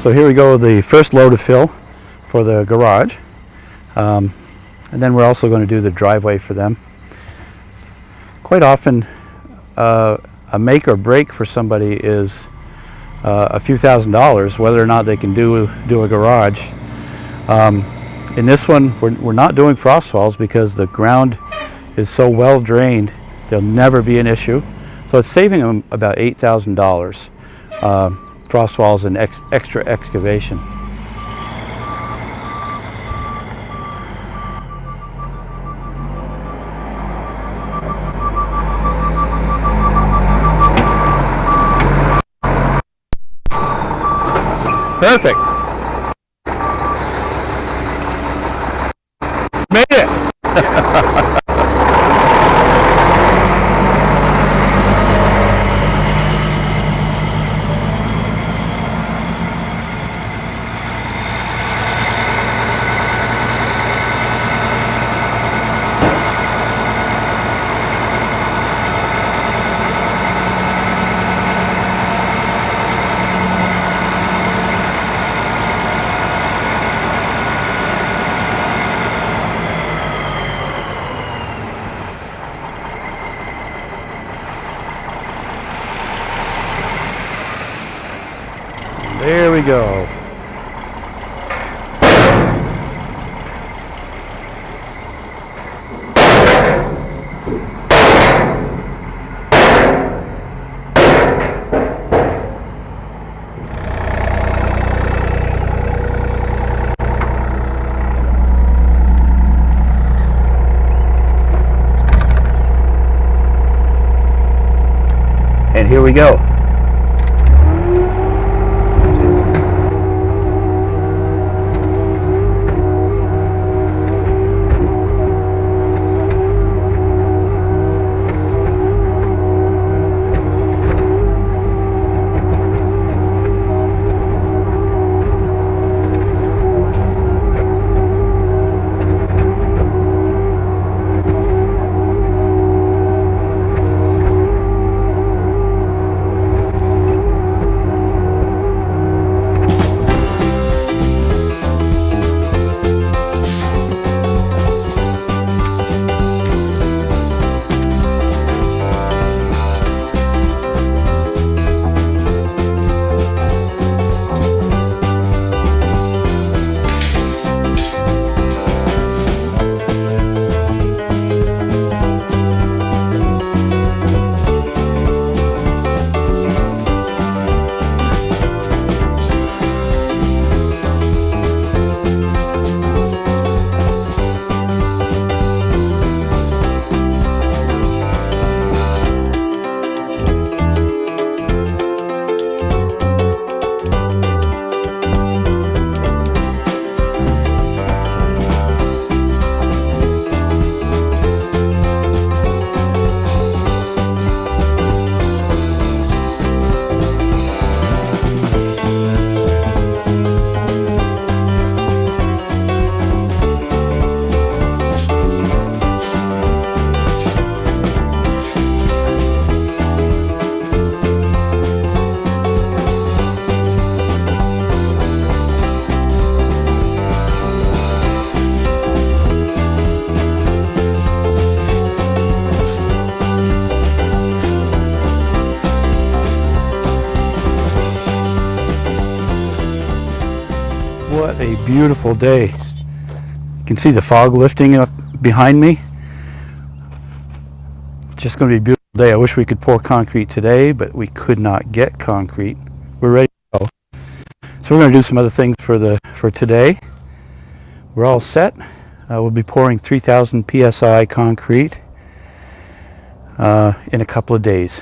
So here we go, the first load of fill for the garage. And then we're also going to do the driveway for them. Quite often, a make or break for somebody is a few $1,000s, whether or not they can do a garage. In this one, we're not doing frost walls because the ground is so well drained, there'll never be an issue. So it's saving them about $8,000, frost walls and extra excavation. Perfect. Made it. There we go. And here we go. What a beautiful day. You can see the fog lifting up behind me. It's just going to be a beautiful day. I wish we could pour concrete today, but we could not get concrete. We're ready to go. So we're going to do some other things for today. We're all set. We'll be pouring 3,000 psi concrete in a couple of days.